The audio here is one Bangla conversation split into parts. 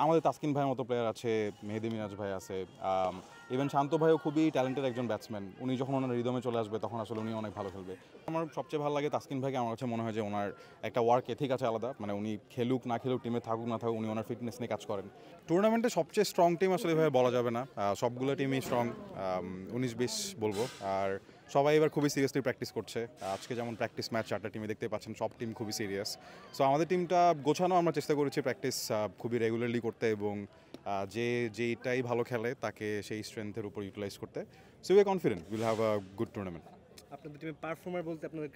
আমাদের তাসকিন ভাইয়ের মতো প্লেয়ার আছে, মেহেদী মিরাজ ভাই আছে, ইভেন শান্ত ভাইও খুবই ট্যালেন্টেড একজন ব্যাটসম্যান। উনি যখন ওনার রিদমে চলে আসবে তখন আসলে উনি অনেক ভালো খেলবে। আমার সবচেয়ে ভালো লাগে তাসকিন ভাইকে, আমার কাছে মনে হয় যে ওনার একটা ওয়ার্ক এথিক আছে আলাদা, মানে উনি খেলুক না খেলুক, টিমে থাকুক না থাকুক, উনি ওনার ফিটনেস নিয়ে কাজ করেন। টুর্নামেন্টে সবচেয়ে স্ট্রং টিম আসলে এভাবে বলা যাবে না, সবগুলো টিমই স্ট্রং, 19-20 বলবো। আর সবাই এবার খুবই সিরিয়াসলি প্র্যাকটিস করছে। আজকে যেমন প্র্যাকটিস ম্যাচ 4টা টিমে দেখতে পাচ্ছেন, সব টিম খুবই সিরিয়াস। সো আমাদের টিমটা গোছানো, আমরা চেষ্টা করেছি প্র্যাকটিস খুবই রেগুলারলি করতে এবং যেইটাই ভালো খেলে তাকে সেই স্ট্রেংথের উপর ইউটিলাইজ করতে। So we are confident will have a good tournament. আপনাদের টিমে পারফর্মার বলতে আপনাদের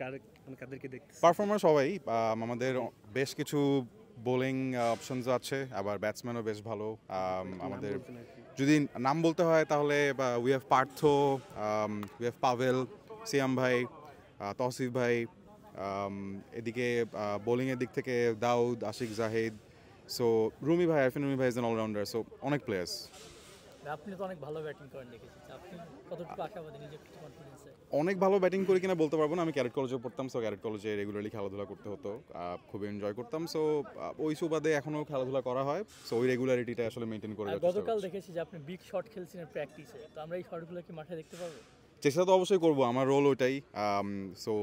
কাদেরকে দেখতেছেন? পারফর্মার সবাই, আমাদের বেশ কিছু বোলিং অপশনস আছে, আবার ব্যাটসম্যানও বেশ ভালো। আমাদের যদি নাম বলতে হয় তাহলে we have Partha, we have Pavel, Siam ভাই, তৌসিফ ভাই, এদিকে বোলিংয়ের দিক থেকে দাউদ, আশিক জাহিদ, সো রুমি ভাই, আরফিন রুমি ভাই ইজ অ্যান অলরাউন্ডার, সো অনেক প্লেয়ার্স। আপনি তো অনেক ভালো ব্যাটিং করেন দেখেছি, আপনি কতটুকু আশাবাদী নিজের কনফিডেন্সে? অনেক ভালো ব্যাটিং করি কিনা বলতে পারবো না, আমি ক্যারেট কলেজে পড়তাম, সো ক্যারেট কলেজে রেগুলারলি খেলাধুলা করতে হতো, খুবই এনজয় করতাম। সো ওই সুবাদে এখনও খেলাধুলা করা হয়, সো ওই রেগুলারিটিটা আসলে মেনটেন করে যাচ্ছি। গতকাল দেখেছি যে আপনি বিগ শট খেলছিলেন প্র্যাকটিসে, তো আমরা এই শটগুলো কি মাঠে দেখতে পাবো? চেষ্টা তো অবশ্যই করবো, আমার রোল ওইটাই। সো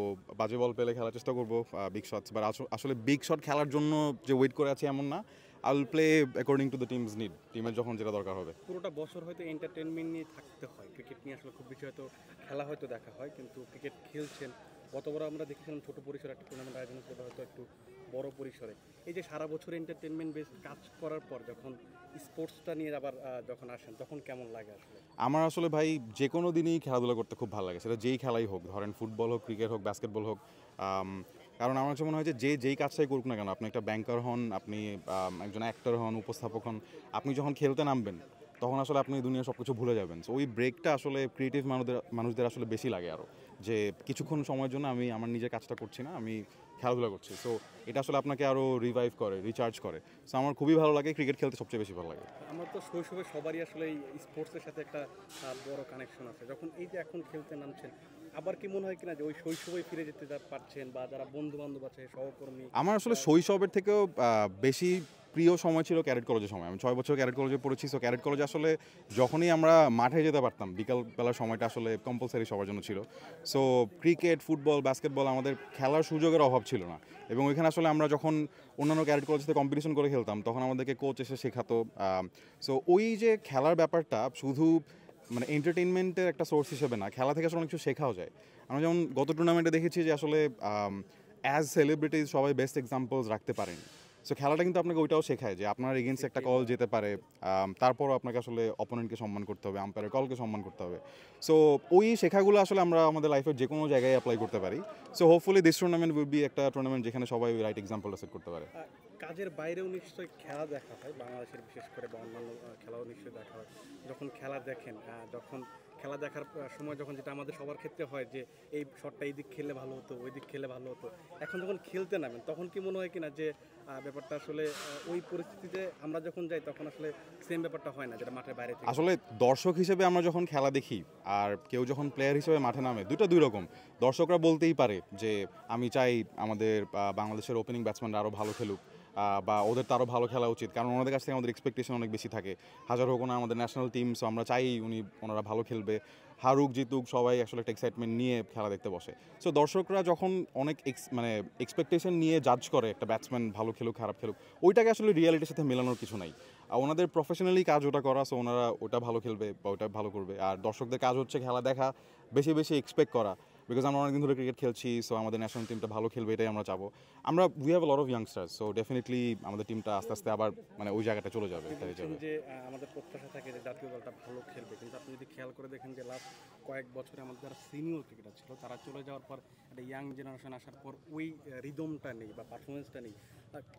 বাজে বল পেলে খেলার চেষ্টা করবো, বিগ শটস, বাট আসলে বিগ শট খেলার জন্য যে ওয়েট করে আছি এমন না। I will play according to the teams need, টিমের যখন যেটা দরকার হবে। পুরোটা বছর হয়তো এন্টারটেনমেন্ট নিয়ে থাকতে হয়, ক্রিকেট নিয়ে আসলে খুব বেশি হয়তো খেলা হয়তো দেখা হয়, কিন্তু ক্রিকেট খেলছেন গতবার আমরা দেখেছিলাম ছোট পরিসরে একটা টুর্নামেন্ট আয়োজন করে, হয়তো একটু বড় পরিসরে। এই যে সারা বছর এন্টারটেনমেন্ট বেস কাজ করার পর যখন স্পোর্টসটা নিয়ে আবার যখন আসেন তখন কেমন লাগে আসলে? আমার আসলে ভাই যে কোনো দিনই খেলাধুলা করতে খুব ভালো লাগে, সেটা যেই খেলাই হোক, ধরেন ফুটবল হোক, ক্রিকেট হোক, বাস্কেটবল হোক। কারণ আমার কাছে মনে হয় যে যেই কাজটাই করুক না কেন, আপনি একটা ব্যাংকার হন, আপনি একজন অ্যাক্টর হন, উপস্থাপক হন, আপনি যখন খেলতে নামবেন তখন আসলে আপনি দুনিয়া সব কিছু ভুলে যাবেন। সো ওই ব্রেকটা আসলে ক্রিয়েটিভ মানুষদের আসলে বেশি লাগে আরও, যে কিছুক্ষণ সময়ের জন্য আমি আমার নিজের কাজটা করছি না, আমি খেলাধুলা করছি। সো এটা আসলে আপনাকে আরও রিভাইভ করে, রিচার্জ করে। সো আমার খুবই ভালো লাগে, ক্রিকেট খেলতে সবচেয়ে বেশি ভালো লাগে। আমার তো শৈশবে সবারই আসলে এই স্পোর্টসের সাথে একটা বড় কানেকশন আছে। যখন এই যে এখন খেলতে নামছেন, আবার কি মনে হয় কিনা যে ওই শৈশবে ফিরে যেতে পারছেন, বা যারা বন্ধু বান্ধব আছে, সহকর্মী? আমার আসলে শৈশবের থেকেও বেশি প্রিয় সময় ছিল ক্যাডেট কলেজের সময়। আমি 6 বছর ক্যাডেট কলেজে পড়েছি। সো ক্যাডেট কলেজে আসলে যখনই আমরা মাঠে যেতে পারতাম, বিকালবেলার সময়টা আসলে কম্পালসারি সবার জন্য ছিল। সো ক্রিকেট, ফুটবল, বাস্কেটবল আমাদের খেলার সুযোগের অভাব ছিল না। এবং ওইখানে আসলে আমরা যখন অন্যান্য ক্যাডেট কলেজ থেকে কম্পিটিশন করে খেলতাম, তখন আমাদেরকে কোচ এসে শেখাতো। সো ওই যে খেলার ব্যাপারটা শুধু মানে এন্টারটেইনমেন্টের একটা সোর্স হিসেবে না, খেলা থেকে আসলে অনেক কিছু শেখাও যায়। আমরা যেমন গত টুর্নামেন্টে দেখেছি যে আসলে অ্যাজ সেলিব্রিটিজ সবাই বেস্ট এক্সাম্পলস রাখতে পারেন। সো খেলাটা কিন্তু আপনাকে ওইটাও শেখায় যে আপনার এগেইনস্ট একটা কল যেতে পারে, তারপরও আপনাকে আসলে অপোনেন্টকে সম্মান করতে হবে, আম্পায়ারের কলকে সম্মান করতে হবে। সো ওই শেখাগুলো আসলে আমরা আমাদের লাইফের যে কোনো জায়গায় অ্যাপ্লাই করতে পারি। So hopefully this tournament will be একটা টুর্নামেন্ট যেখানে সবাই রাইট এক্সাম্পলটা সেট করতে পারে। কাজের বাইরেও নিশ্চয়ই খেলা দেখা হয় বাংলাদেশের, বিশেষ করে বা অন্যান্য খেলাও নিশ্চয়ই দেখা হয়। যখন খেলা দেখেন, যখন খেলা দেখার সময় যখন যেটা আমাদের সবার ক্ষেত্রে হয় যে এই শটটা এই দিক খেললে ভালো হতো, ওই দিক খেললে ভালো হতো, এখন যখন খেলতে নামেন তখন কি মনে হয় কিনা যে ব্যাপারটা আসলে ওই পরিস্থিতিতে আমরা যখন যাই তখন আসলে সেম ব্যাপারটা হয় না যেটা মাঠের বাইরে থেকে? আসলে দর্শক হিসেবে আমরা যখন খেলা দেখি আর কেউ যখন প্লেয়ার হিসেবে মাঠে নামে, দুই রকম। দর্শকরা বলতেই পারে যে আমি চাই আমাদের বাংলাদেশের ওপেনিং ব্যাটসম্যানরা আরও ভালো খেলুক, বা ওদের তো আরও ভালো খেলা উচিত, কারণ ওনাদের কাছ থেকে আমাদের এক্সপেকটেশন অনেক বেশি থাকে। হাজার হোক না আমাদের ন্যাশনাল টিম, সো আমরা চাই ওনারা ভালো খেলবে, হারুক জিতুক সবাই আসলে একটা এক্সাইটমেন্ট নিয়ে খেলা দেখতে বসে। সো দর্শকরা যখন অনেক মানে এক্সপেকটেশন নিয়ে জাজ করে একটা ব্যাটসম্যান ভালো খেলুক খারাপ খেলুক, ওইটাকে আসলে রিয়ালিটির সাথে মেলানোর কিছু নাই। ওনাদের প্রফেশনালি কাজ ওটা করা, সো ওনারা ওটা ভালো খেলবে বা ওটা ভালো করবে। আর দর্শকদের কাজ হচ্ছে খেলা দেখা, বেশি বেশি এক্সপেক্ট করা, বিকজ আমরা অনেকদিন ধরে ক্রিকেট খেলছি। সো আমাদের ন্যাশনাল টিমটা ভালো খেলবে, এটাই আমরা চাবো। We have a lot of youngsters, so definitely আমাদের টিমটা আস্তে আস্তে আবার মানে ওই জায়গাটা চলে যাবে। যে আমাদের প্রত্যাশা থাকে যে জাতীয় দলটা ভালো খেলবে, কিন্তু আপনি যদি খেয়াল করে দেখেন যে লাস্ট কয়েক বছরে আমাদের যারা সিনিয়র ক্রিকেটার ছিল তারা চলে যাওয়ার পর একটা ইয়াং জেনারেশন আসার পর ওই রিদমটা নেই বা পারফরমেন্সটা নেই।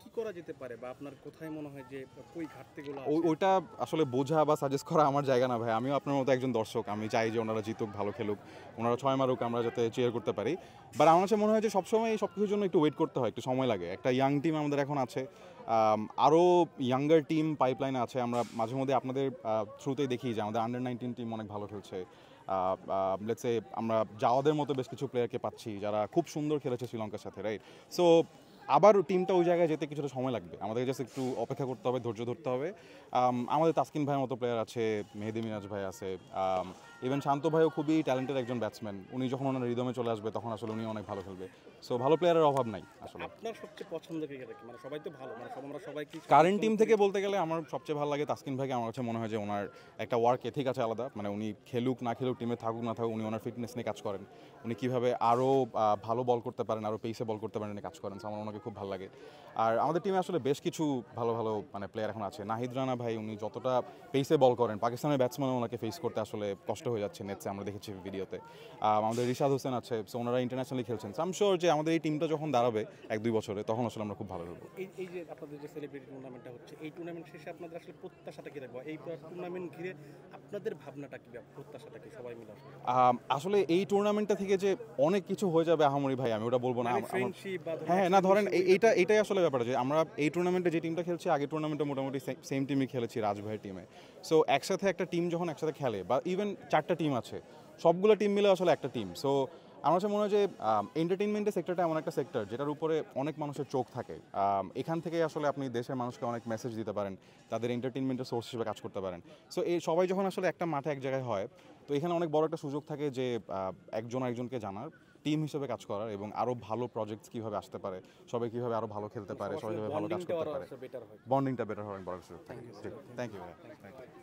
কি করা যেতে পারে, বা আপনার কোথায় মনে হয় যে ওই ঘাটতিগুলো ওইটা আসলে বোঝা বা সাজেস্ট করা আমার জায়গা না ভাই। আমিও আপনার মতো একজন দর্শক, আমি চাই যে ওনারা জিতুক, ভালো খেলুক, ওনারা 6 মারুক, আমরা যাতে চেয়ার করতে পারি। বাট আমার কাছে মনে হয় যে সবসময় সব কিছুর জন্য একটু ওয়েট করতে হয়, একটু সময় লাগে। একটা ইয়াং টিম আমাদের এখন আছে, আরও ইয়াঙ্গার টিম পাইপলাইনে আছে। আমরা মাঝে মধ্যে আপনাদের থ্রুতেই দেখি যে আমাদের আন্ডার-19 টিম অনেক ভালো খেলছে। লেটস সে আমরা জাওয়াদের মতো বেশ কিছু প্লেয়ারকে পাচ্ছি যারা খুব সুন্দর খেলেছে শ্রীলঙ্কার সাথে, রাইট? সো আবার টিমটা ওই জায়গায় যেতে কিছুটা সময় লাগবে, আমাদের জাস্ট একটু অপেক্ষা করতে হবে, ধৈর্য ধরতে হবে। আমাদের তাসকিন ভাইয়ের মতো প্লেয়ার আছে, মেহেদি মিরাজ ভাই আছে, ইভেন শান্ত ভাইও খুবই ট্যালেন্টেড একজন ব্যাটসম্যান। উনি যখন ওনার রিদমে চলে আসবে তখন আসলে উনি অনেক ভালো খেলবে। সো ভালো প্লেয়ারের অভাব নাই আসলে। আপনার সবচেয়ে পছন্দের ক্রিকেটার কি? মানে সবাই তো ভালো, মানে আমরা সবাই কি কারেন্ট টিম থেকে বলতে গেলে আমার সবচেয়ে ভালো লাগে তাসকিন ভাইকে। আমার কাছে মনে হয় যে ওনার একটা ওয়ার্ক এথিক আছে আলাদা, মানে উনি খেলুক না খেলুক, টিমে থাকুক না থাকুক, উনি ওনার ফিটনেস নিয়ে কাজ করেন। উনি কীভাবে আরও ভালো বল করতে পারেন, আরও পেসে বল করতে পারেন, কাজ করেন। আমার ওনাকে খুব ভালো লাগে। আর আমাদের টিমে আসলে বেশ কিছু ভালো ভালো মানে প্লেয়ার এখন আছে। নাহিদ রানা ভাই, উনি যতটা পেসে বল করেন, পাকিস্তানের ব্যাটসম্যান ওনাকে ফেস করতে আসলে কষ্ট হয়ে যাচ্ছে নেটসে, আমরা দেখেছি ভিডিওতে। আমাদের রিশাদ হোসেন আছে, সো ওনারা ইন্টারন্যাশনালি খেলছেন। আই এম শিওর যে আমাদের এই টিমটা যখন দাঁড়াবে 1-2 বছরে, তখন আসলে আমরা খুব ভালো খেলবো। এই যে আপনাদের যে সেলিব্রিটি টুর্নামেন্টটা হচ্ছে, এই টুর্নামেন্ট শেষে আপনাদের আসলে প্রত্যাশাটা কি থাকবে? এই টুর্নামেন্ট ঘিরে আপনাদের ভাবনাটা কি, প্রত্যাশাটা কি সবাই মিলে? আসলে এই টুর্নামেন্টটা থেকে যে অনেক কিছু হয়ে যাবে আহামরি ভাই, আমি ওটা বলবো না। ফ্রেন্ডশিপ বা হ্যাঁ না, ধরেন এইটাই আসলে ব্যাপারটা যে আমরা এই টুর্নামেন্টে যে টিমটা খেলছি, আগের টুর্নামেন্টে মোটামুটি সেম টিমই খেলেছি, রাজ ভাইয়ের টিমে। সো একসাথে একটা টিম যখন একসাথে খেলে, বা ইভেন 4টা টিম আছে, সবগুলো টিম মিলে আসলে একটা টিম। সো আমার কাছে মনে হয় যে এন্টারটেইনমেন্টের সেক্টরটা এমন একটা সেক্টর যেটার উপরে অনেক মানুষের চোখ থাকে। এখান থেকে আসলে আপনি দেশের মানুষকে অনেক মেসেজ দিতে পারেন, তাদের এন্টারটেইনমেন্টের সোর্স হিসেবে কাজ করতে পারেন। সো এই সবাই যখন আসলে একটা মাঠে এক জায়গায় হয়, তো এখানে অনেক বড় একটা সুযোগ থাকে যে একজন আরেকজনকে জানার, টিম হিসেবে কাজ করার, এবং আরও ভালো প্রজেক্টস কীভাবে আসতে পারে, সবাই কীভাবে আরও ভালো খেলতে পারে, সবাই কীভাবে ভালো কাজ করতে পারে, বন্ডিংটা বেটার হওয়ার বড় সুযোগ থাকে। থ্যাংক ইউ ভাই, থ্যাংক ইউ।